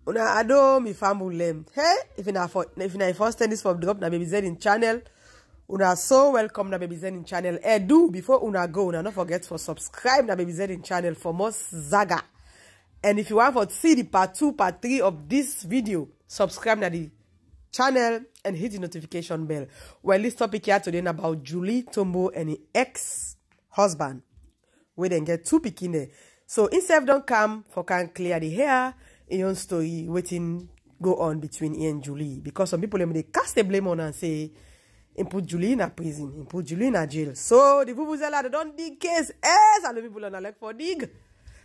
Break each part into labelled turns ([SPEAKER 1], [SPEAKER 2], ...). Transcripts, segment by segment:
[SPEAKER 1] Una ado mi family. Hey, if you first time this for drop na Baby Z in channel, una so welcome na Baby Z in channel. Do before una go, una don't forget for subscribe na Baby Z in channel for more zaga. And if you want to see the part 2, part 3 of this video, subscribe na the channel and hit the notification bell. Well, this topic here today about Julie Tombo and his ex-husband. We then get 2 pikin there. So instead don't come for can clear the hair. In own story waiting go on between he and Julie, because some people they cast the blame on and say he put Julie in a prison, he put Julie in a jail. So the vuvuzela they don't dig case, and the people on a like for dig,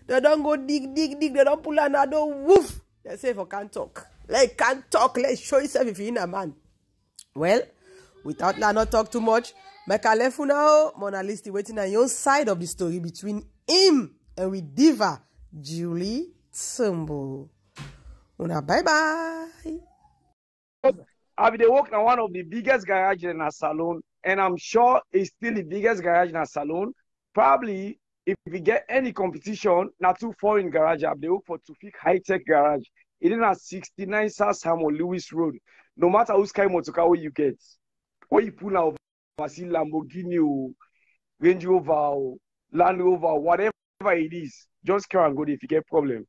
[SPEAKER 1] they don't go dig, they don't pull another woof. They say for can't talk, like can't talk, let's show yourself if you're in a man. Well, without not talk too much, make a left now. Mona List waiting on your side of the story between him and with diva Julie Tombo. Una bye bye.
[SPEAKER 2] I'll be the work in one of the biggest garage in a salon, and I'm sure it's still the biggest garage in a salon. Probably if we get any competition, not too foreign garage, I'll be the work for Tufik high-tech garage. It is at 69 South Hamon Lewis Road. No matter whose kind of motor you get, when you pull out Lamborghini or Range Rover or Land Rover, whatever it is, just carry and go there if you get problem.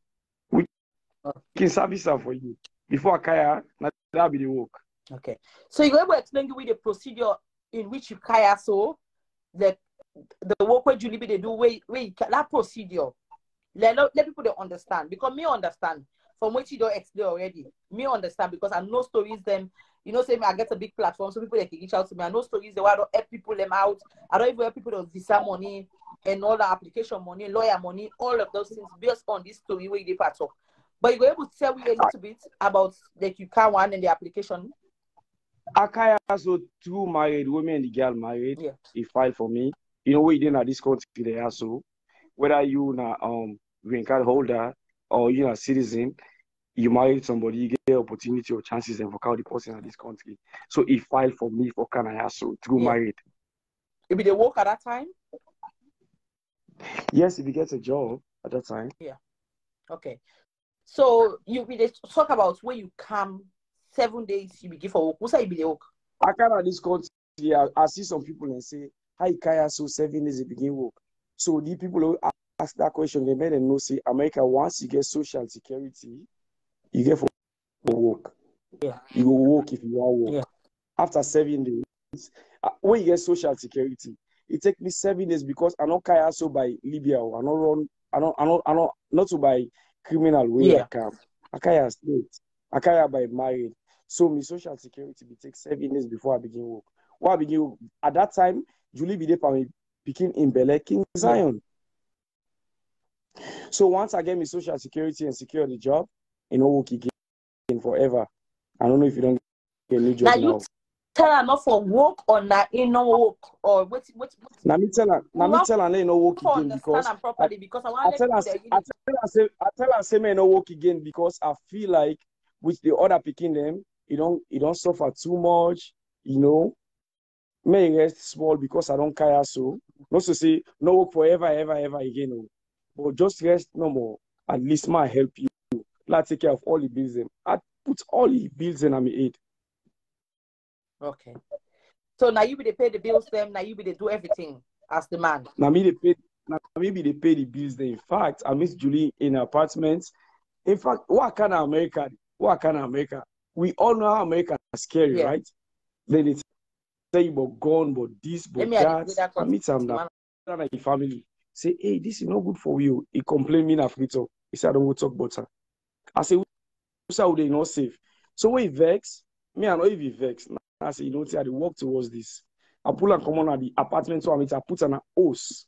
[SPEAKER 2] Can service for you before Kaya, that'll be the work.
[SPEAKER 3] Okay. So you're able to explain the procedure in which you Kaya so the work where Julie they do wait that procedure. Let people they understand, because me understand from what you don't explain already. Me understand because I know stories them. You know, say me I get a big platform, so people they can reach out to me. I know stories they want to help people them out. I don't even help people with visa money and all the application money, lawyer money, all of those things based on this story where they part of. But you were able to tell me a little bit about like you can one and the application.
[SPEAKER 2] Akaya also 2 married women and the girl married.
[SPEAKER 3] Yeah.
[SPEAKER 2] He filed for me. You know, we didn't have this country there also. Whether you na green card holder or you a citizen, you married somebody, you get opportunity or chances and for the person in this country. So he filed for me for Canada so through married.
[SPEAKER 3] If they work at that time?
[SPEAKER 2] Yes, if he gets a job at that time.
[SPEAKER 3] Yeah. Okay. So you talk about where you come 7 days you begin for work. What's that you be the work?
[SPEAKER 2] I come at this country. I see some people and say, "Hi, Kaya, so 7 days you begin work." So the people who ask that question, they made them know say America once you get social security, you get for work.
[SPEAKER 3] Yeah.
[SPEAKER 2] You go work if you want work.
[SPEAKER 3] Yeah.
[SPEAKER 2] After 7 days, when you get social security, it take me 7 days because I not Kaya so by Libya or I not run. I not to buy criminal way.
[SPEAKER 3] Yeah.
[SPEAKER 2] Akaya state. Akaya by married. So my social security will take 7 days before I begin work. When I begin work, at that time, Julie be there for me picking in Bele King Zion. So once I get my social security and secure the job, you know work again forever. I don't know if you don't get a new job now.
[SPEAKER 3] Tell her not for work or not in no work or what?
[SPEAKER 2] Now me tell her let no work again because I tell her say me no work again because I feel like with the other picking them, you don't suffer too much, you know. May rest small because I don't care so. Not to say no work forever, ever again. No. But just rest no more. At least my help you. Let's take care of all the bills. I put all the bills in my head.
[SPEAKER 3] Okay. So now you be they pay the bills them, now you be they do everything as the man.
[SPEAKER 2] Now maybe they pay the bills them. In fact, I miss Julie in her apartment. In fact, what kind of America? We all know how America is scary, right? Then they say you but gone, but this, but that. I meet some that the family. Say, hey, this is not good for you. He complain me na free talk. He said I don't want to talk about her. I say, how they not safe? So when he vex, me I know if he vex. I say, you know, I walk towards this. I pull and come on at the apartment, so I put on a house.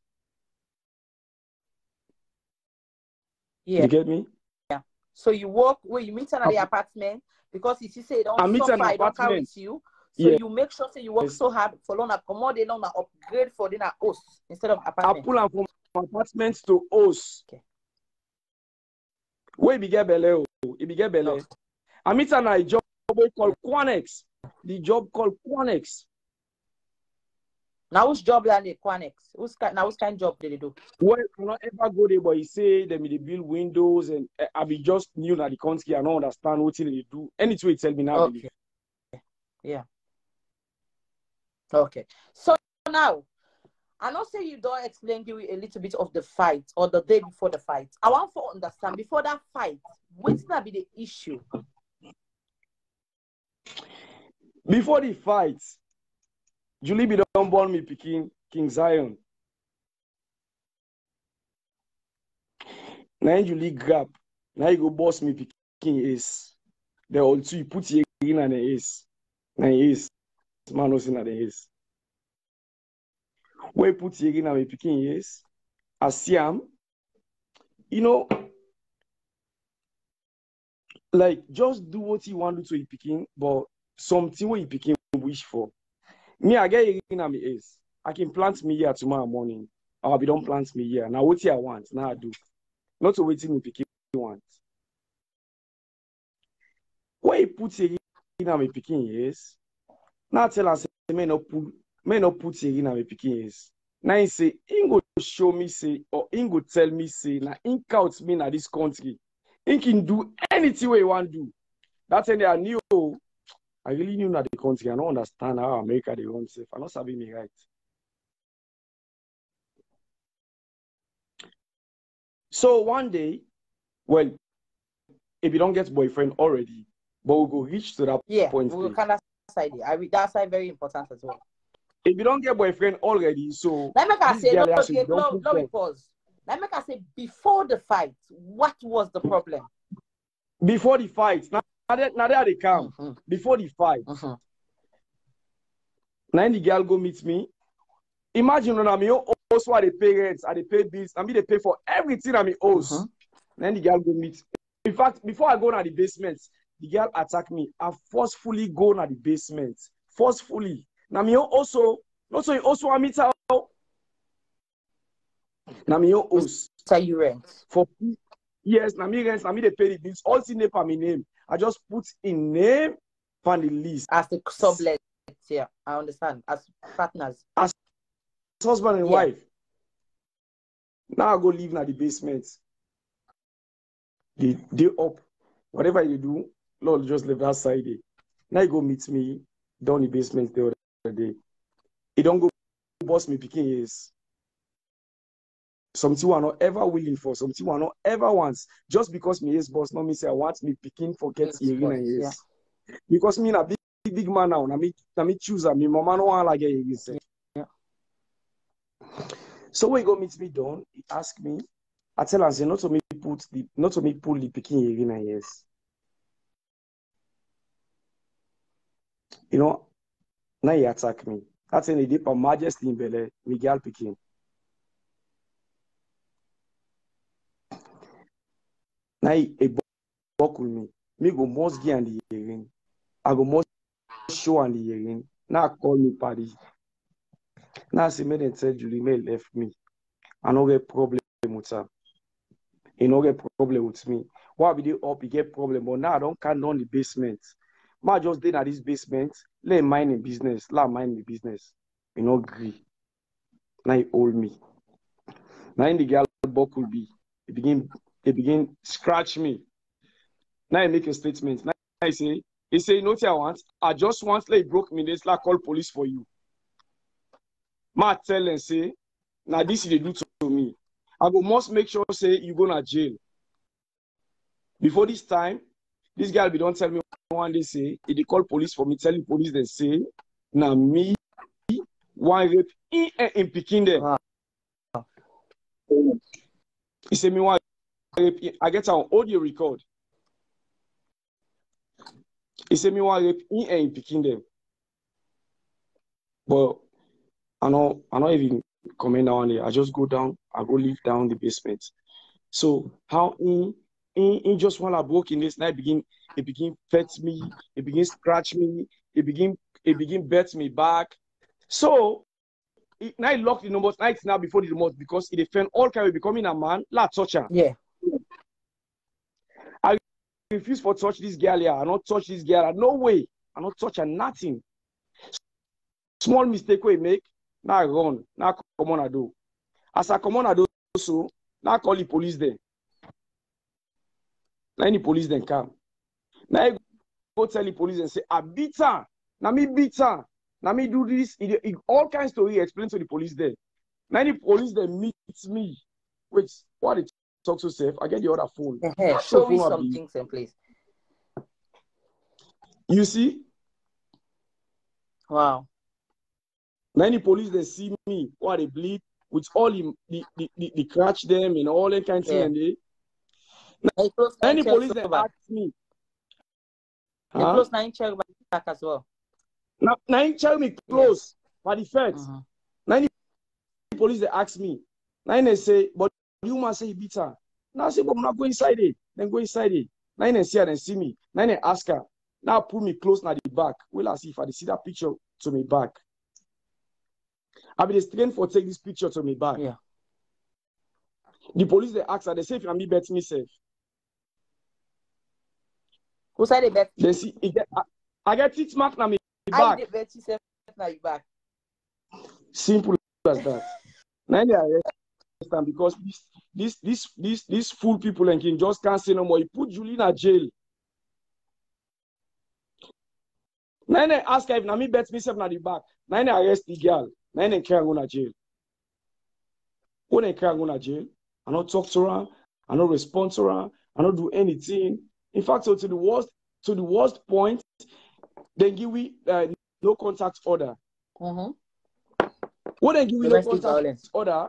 [SPEAKER 3] Yeah.
[SPEAKER 2] You get me?
[SPEAKER 3] Yeah. So you walk where you meet at the apartment because if you say don't suffer, I don't carry with you. So you make sure say you work so hard for long accommodate long upgrade for dinner house instead of apartment.
[SPEAKER 2] I pull up from apartment to house.
[SPEAKER 3] Okay.
[SPEAKER 2] Where you get belly? If you get belly, I meet a job called Quanex. The job called Quanex.
[SPEAKER 3] Now which job land they Quanex? Now which kind of job did they do?
[SPEAKER 2] Well, I not ever go there, but he say they build windows and I be just new na the country. I don't understand what they do. Anything he tell me now, I believe.
[SPEAKER 3] Yeah. Okay. So now, I know say you don't explain you a little bit of the fight or the day before the fight. I want to understand before that fight, what's gonna be the issue?
[SPEAKER 2] Before the fight, Julie be don't born me picking King Zion. Now Julie grab. Now you go boss me picking ace. The all two you put your in and the ace. Now ace. Man was in the ace. Where put your in and me picking ace. I see him. You know, like just do what you want to do to you picking, but something what you picking wish for. Me, I get in and me ace. I can plant me here tomorrow morning. Or I don't plant me here. Now what I want, now I do. Not to waiting me picking want. Where you put your in and me picking is, now tell us may not put your in and me picking is. Now he say, he go show me say, or he go tell me say, now he count me in this country. He can do anything he want to do. That's when I knew, I really knew that the country. I don't understand how America they run safe. I'm not serving me right. So one day, well, if you don't get boyfriend already, but we'll go reach to that point.
[SPEAKER 3] We'll kind of side it. That side very important as well.
[SPEAKER 2] If you don't get boyfriend already, so
[SPEAKER 3] let me say no, pause. Let me say before the fight, what was the problem?
[SPEAKER 2] Before the fight, now they come. Before the fight, now the girl go meet me. Imagine when I'm also at the parents, at the pay bills, I mean they pay for everything I'm host. Then the girl go meet. In fact, before I go to the basement, the girl attack me. I forcefully go to the basement. Forcefully. Now me also want me to now me host.
[SPEAKER 3] So you rent.
[SPEAKER 2] For yes, now me rent, now me they pay the bills. All in name for my name. I just put in name on the list.
[SPEAKER 3] As the sublet, yeah, I understand. As partners.
[SPEAKER 2] As husband and wife. Now I go live in the basement. The day up, whatever you do, Lord just leave that side. Now you go meet me down the basement the other day. He don't go boss me picking is something I not ever willing for, something I not ever wants. Just because me is boss, not me say I want me picking for get hearing and yes. Yeah. Because me na big man now, na me choose me mama no want like hearing say. Yeah. So when he go meet me down, he ask me, I tell him say not to me pull the picking hearing and yes. You know, now he attack me. That's in the deep of majesty in Bele, Miguel picking. Now he buckle me. Me go most gear and the hearing. I go most show and the hearing. Now call me party. Now see me then tell Julie me left me. I no get problem with her. He no get problem with me. Why be they up? He get problem, but now I don't can down the basement. Ma just did at this basement. Let mind in business. Let mind the business. You know, agree. Now he hold me. Now in the girl buckle be. He begin scratch me. Now he make a statement. Now he say, you know what I want? I just want like broke me. Let's like call police for you. Ma tell and say, now this is they do to me. I go must make sure say you go to jail. Before this time, this girl be don't tell me one day say, if they call police for me, tell the police they say, now me one rape in picking them. Wow. He say me one rape. I get an audio record. He say me one rape in picking them. But I not even comment down there. I just go down. I go live down the basement. So how he just while I broke in this night begin pet me. He begin scratch me. He begin bet me back. So now he locked the numbers night now before the remote because he defend all kind of becoming a man. La toucher.
[SPEAKER 3] Yeah.
[SPEAKER 2] I refuse for touch this girl here. I not touch this girl. No way. I not touch her nothing. Small mistake we make. Now I run. Now come on I do. As I come on I do so, now I call the police there. Now the police then come. Now I go tell the police and say, I beat her. Now me beat her. Now me do this. All kinds of story explain to the police there. Now the police then meet me. Wait, what it talk so safe? I get the other phone.
[SPEAKER 3] Show me some things in place.
[SPEAKER 2] You see?
[SPEAKER 3] Wow.
[SPEAKER 2] Now the police they see me, what they bleed with all the crutch them and all that kind of thing. And then the police they ask me.
[SPEAKER 3] They close 9 check back as well.
[SPEAKER 2] Now tell me close by the fence. Now the police they ask me. Now they say, but you must say he beat her. Now I say, but I'm not going inside it. Then go inside it. Now they see her and see me. Now they ask her. Now pull me close now the back. Well, I see if I see that picture to me back. I be the strength for take this picture to me back.
[SPEAKER 3] Yeah.
[SPEAKER 2] The police they ask her, they say if me bet me safe.
[SPEAKER 3] Who said they bet?
[SPEAKER 2] They see I get teeth mark now me back.
[SPEAKER 3] I bet you safe now you back.
[SPEAKER 2] Simple as that. Now they arrest them because these fool people and can just can't say no more. He put Julie in a jail. Now they ask her if me bet me safe now the back. Now they arrest the girl. Now they can't go to jail. When they can't go to jail, I don't talk to her, I don't respond to her, I don't do anything. In fact, so to the worst point, they give me no contact order. When they give me no contact order,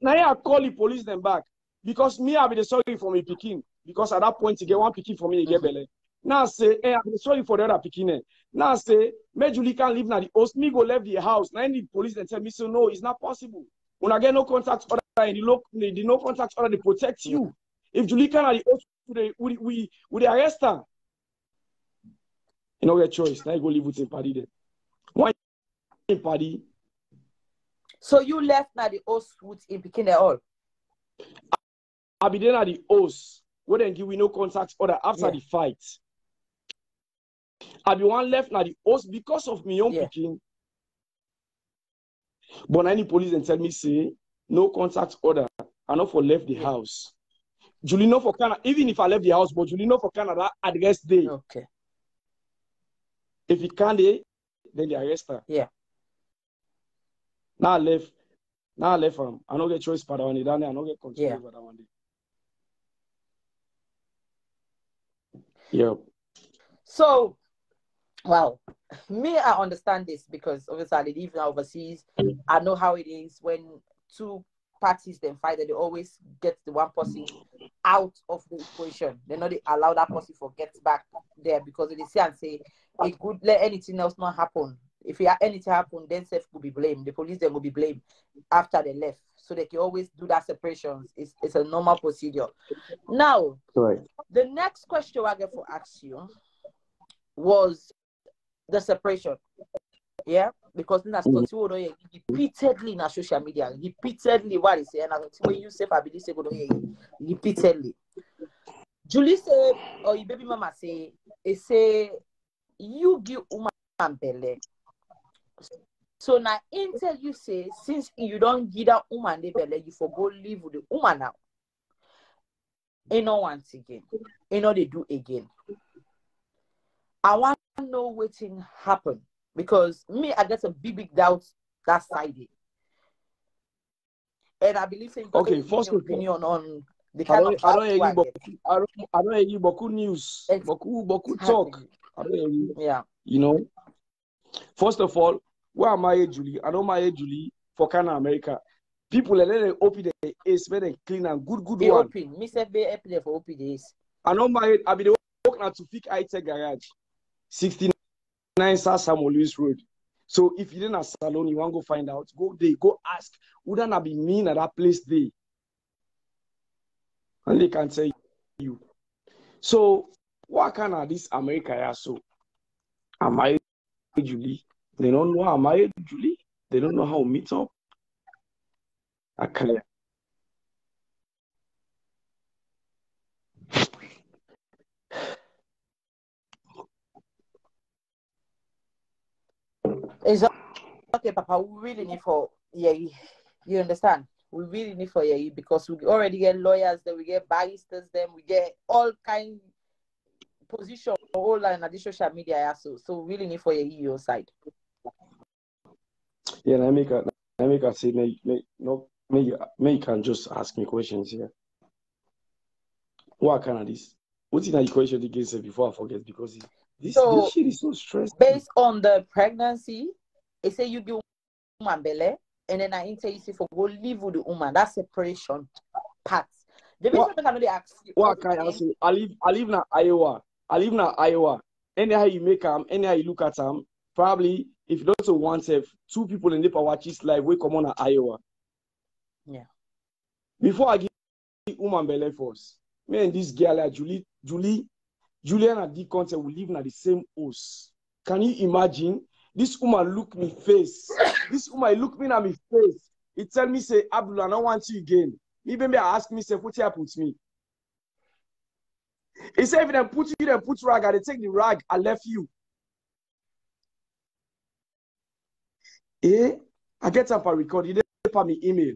[SPEAKER 2] now I call the police them back because me I be the sorry for me picking because at that point you get one picking for me you get belly. Now I say, hey, I'm sorry for the other picking. Now I say, me Julie can't live now the host me go leave the house. Now the police then tell me so no, it's not possible. When I get no contact order and the no contact order they protect you. If Julie can't at the host we arrest her. You know your choice. Now you go live with him party there. Why in party?
[SPEAKER 3] So you left now the host with him picking it all.
[SPEAKER 2] I be there at the host. Where then give we no contact order after the fight. I be one left now the host because of me own picking. But any police and tell me say no contact order. I not for left the house. Julie know for Canada, even if I left the house, but Julie know for Canada address day.
[SPEAKER 3] Okay.
[SPEAKER 2] If he can't then they arrest her.
[SPEAKER 3] Yeah.
[SPEAKER 2] Now I left from. I don't get choice for that one. I don't get control over that one. Yeah.
[SPEAKER 3] So, wow. Me, I understand this because obviously I live now overseas. I know how it is when two parties then fight that they always get the one person out of the equation. They know they allow that person to get back there because they see and say it could let anything else not happen. If anything happen, then self will be blamed. The police then will be blamed after they left. So they can always do that separation. It's a normal procedure. Now, the next question I get for ask you was the separation. Yeah, because repeatedly in social media, repeatedly what is saying, and when you say I believe say repeatedly. Julie say, or your baby mama say, you give woman belly. So now until you say, since you don't give that woman the belly, you for go live with the woman now. You know once again. You know they do again. I want to know what thing happen. Because me, I get a big doubt that side. And I believe you got an opinion on the kind of
[SPEAKER 2] I don't hear you beaucoup news. Beaucoup talk. I don't hear you.
[SPEAKER 3] Yeah.
[SPEAKER 2] You know. First of all, where am I, Julie? I don't marry Julie for Canada, America. People let them open the ace, very and clean and good
[SPEAKER 3] they
[SPEAKER 2] one.
[SPEAKER 3] Open. Me say be open for open days.
[SPEAKER 2] I don't marry. I be the work now to pick high-tech garage. 69 South Samuel Lewis Road. So if you didn't have a salon, you want to go find out, go there, go ask. Wouldn't that be mean at that place there? And they can tell you. So what kind of this America so? Am I Julie? They don't know am I Julie? They don't know how to meet up. Okay.
[SPEAKER 3] Exactly. okay, Papa, we really need for Yei. You understand? We really need for Yei because we already get lawyers, then we get barristers, then we get all kind position all in the social media. So we really need for Yei your side.
[SPEAKER 2] Yeah, I make a say, you can just ask me questions here. What kind of this? What's in the question again say before I forget? Because this shit is so stressful.
[SPEAKER 3] Based on the pregnancy, it say you give woman belly, and then I say you see for go live with the woman. That's separation part. The reason I can only ask you.
[SPEAKER 2] What kind of say? I live in Iowa. Anyhow you make them, anyhow you look at them. Probably if you don't want to have two people in the power watch live, we come on to Iowa.
[SPEAKER 3] Yeah.
[SPEAKER 2] Before I give woman belly first, me and this girl like Julian and the concept will live in the same house. Can you imagine? This woman look me face. This woman look me at me face. It tell me say, Abdullah, I don't want you again. Even I ask me say, what happened to me? He said, if they put you, they put rag, and they take the rag, I left you. I get up and record. He didn't pay me email.